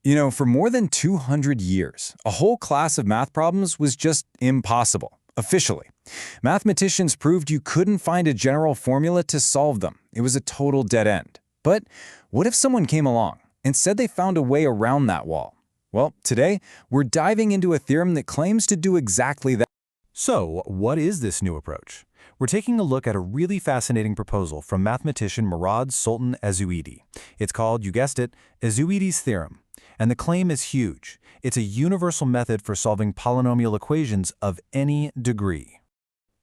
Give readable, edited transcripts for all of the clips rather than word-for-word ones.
For more than 200 years, a whole class of math problems was just impossible, officially. Mathematicians proved you couldn't find a general formula to solve them. It was a total dead end. But what if someone came along and said they found a way around that wall? Well, today, we're diving into a theorem that claims to do exactly that. So, what is this new approach? We're taking a look at a really fascinating proposal from mathematician Mourad Sultan Ezouidi. It's called, you guessed it, Ezouidi's theorem. And the claim is huge. It's a universal method for solving polynomial equations of any degree.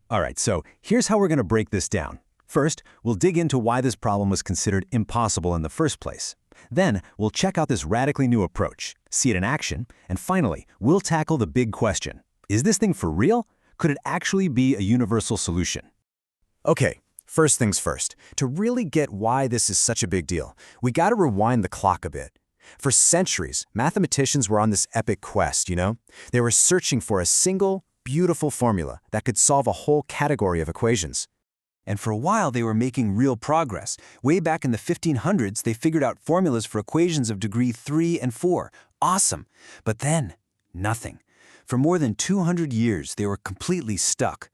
All right, so here's how we're going to break this down. First, we'll dig into why this problem was considered impossible in the first place. Then, we'll check out this radically new approach, see it in action, and finally, we'll tackle the big question. Is this thing for real? Could it actually be a universal solution? Okay, first things first. To really get why this is such a big deal, we got to rewind the clock a bit. For centuries, mathematicians were on this epic quest, They were searching for a single, beautiful formula that could solve a whole category of equations. And for a while, they were making real progress. Way back in the 1500s, they figured out formulas for equations of degree 3 and 4. Awesome. But then, nothing. For more than 200 years, they were completely stuck.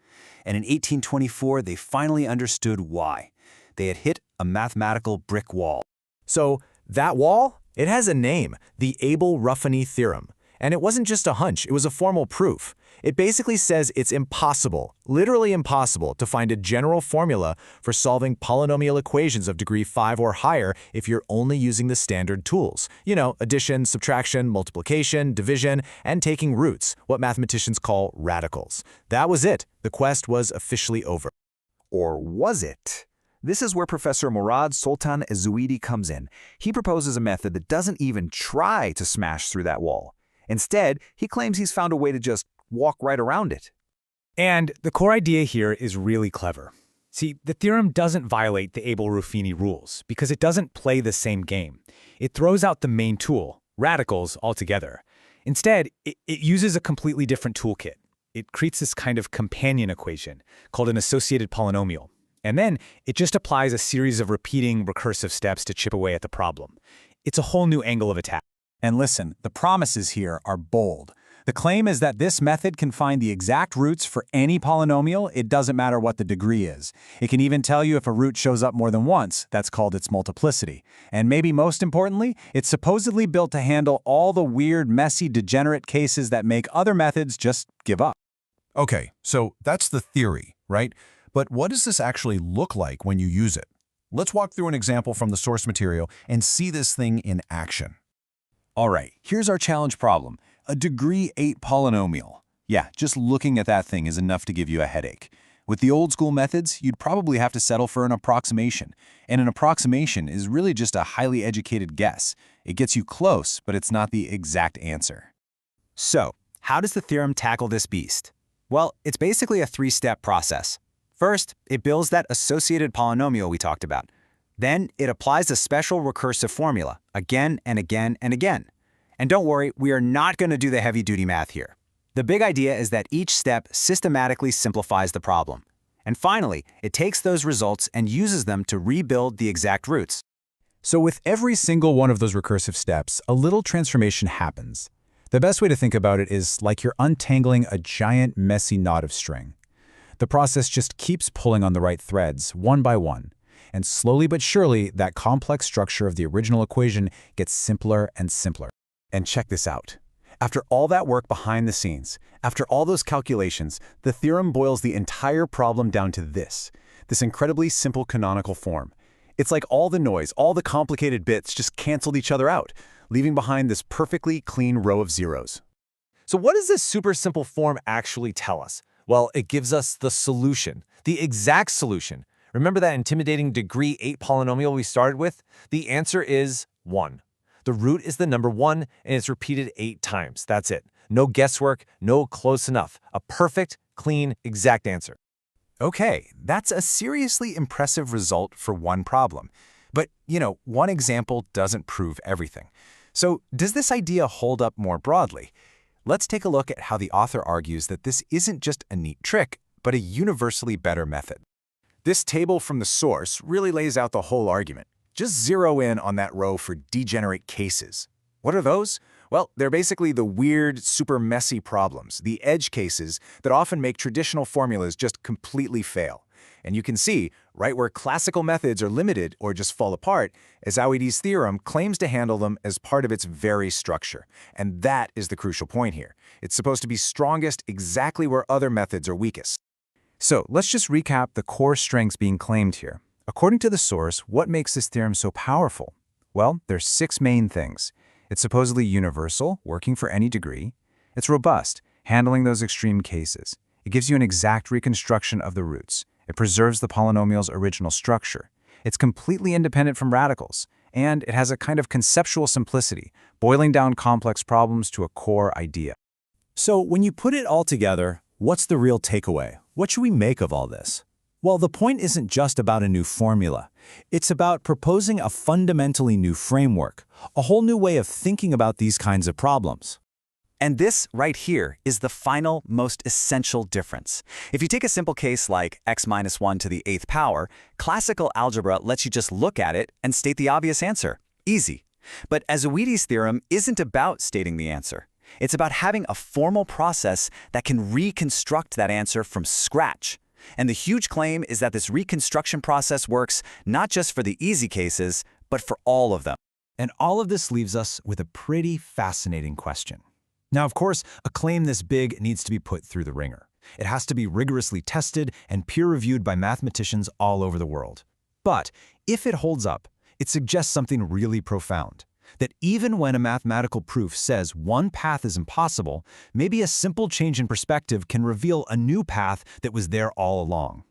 And in 1824, they finally understood why. They had hit a mathematical brick wall. So, that wall? It has a name, the Abel-Ruffini theorem. And it wasn't just a hunch, it was a formal proof. It basically says it's impossible, literally impossible, to find a general formula for solving polynomial equations of degree 5 or higher if you're only using the standard tools. Addition, subtraction, multiplication, division, and taking roots, what mathematicians call radicals. That was it. The quest was officially over. Or was it? This is where Professor Mourad Sultan Ezouidi comes in. He proposes a method that doesn't even try to smash through that wall. Instead, he claims he's found a way to just walk right around it. And the core idea here is really clever. See, the theorem doesn't violate the Abel-Ruffini rules because it doesn't play the same game. It throws out the main tool, radicals, altogether. Instead, it uses a completely different toolkit. It creates this kind of companion equation called an associated polynomial. And then it just applies a series of repeating recursive steps to chip away at the problem. It's a whole new angle of attack. And listen, the promises here are bold. The claim is that this method can find the exact roots for any polynomial. It doesn't matter what the degree is. It can even tell you if a root shows up more than once. That's called its multiplicity. And maybe most importantly, it's supposedly built to handle all the weird, messy, degenerate cases that make other methods just give up. Okay, so that's the theory, right? But what does this actually look like when you use it? Let's walk through an example from the source material and see this thing in action. All right, here's our challenge problem. A degree 8 polynomial. Yeah, just looking at that thing is enough to give you a headache. With the old school methods, you'd probably have to settle for an approximation. And an approximation is really just a highly educated guess. It gets you close, but it's not the exact answer. So, how does the theorem tackle this beast? Well, it's basically a three-step process. First, it builds that associated polynomial we talked about. Then, it applies a special recursive formula, again and again and again. And don't worry, we are not going to do the heavy-duty math here. The big idea is that each step systematically simplifies the problem. And finally, it takes those results and uses them to rebuild the exact roots. So with every single one of those recursive steps, a little transformation happens. The best way to think about it is like you're untangling a giant, messy knot of string. The process just keeps pulling on the right threads, one by one. And slowly but surely, that complex structure of the original equation gets simpler and simpler. And check this out. After all that work behind the scenes, after all those calculations, the theorem boils the entire problem down to this incredibly simple canonical form. It's like all the noise, all the complicated bits just canceled each other out, leaving behind this perfectly clean row of zeros. So what does this super simple form actually tell us? Well, it gives us the solution, the exact solution. Remember that intimidating degree 8 polynomial we started with? The answer is 1. The root is the number 1, and it's repeated 8 times. That's it. No guesswork, no close enough. A perfect, clean, exact answer. Okay, that's a seriously impressive result for one problem. But, one example doesn't prove everything. So, does this idea hold up more broadly? Let's take a look at how the author argues that this isn't just a neat trick, but a universally better method. This table from the source really lays out the whole argument. Just zero in on that row for degenerate cases. What are those? Well, they're basically the weird, super messy problems, the edge cases that often make traditional formulas just completely fail. And you can see, right where classical methods are limited or just fall apart, Ezouidi's theorem claims to handle them as part of its very structure. And that is the crucial point here. It's supposed to be strongest exactly where other methods are weakest. So let's just recap the core strengths being claimed here. According to the source, what makes this theorem so powerful? Well, there's 6 main things. It's supposedly universal, working for any degree. It's robust, handling those extreme cases. It gives you an exact reconstruction of the roots. It preserves the polynomial's original structure. It's completely independent from radicals. And it has a kind of conceptual simplicity, boiling down complex problems to a core idea. So when you put it all together, what's the real takeaway? What should we make of all this? Well, the point isn't just about a new formula. It's about proposing a fundamentally new framework, a whole new way of thinking about these kinds of problems. And this right here is the final, most essential difference. If you take a simple case like x minus 1 to the 8th power, classical algebra lets you just look at it and state the obvious answer. Easy. But Ezouidi's theorem isn't about stating the answer. It's about having a formal process that can reconstruct that answer from scratch. And the huge claim is that this reconstruction process works not just for the easy cases, but for all of them. And all of this leaves us with a pretty fascinating question. Now, of course, a claim this big needs to be put through the ringer. It has to be rigorously tested and peer-reviewed by mathematicians all over the world. But if it holds up, it suggests something really profound. That even when a mathematical proof says one path is impossible, maybe a simple change in perspective can reveal a new path that was there all along.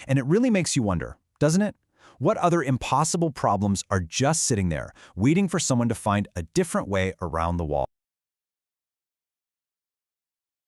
And it really makes you wonder, doesn't it? What other impossible problems are just sitting there, waiting for someone to find a different way around the wall?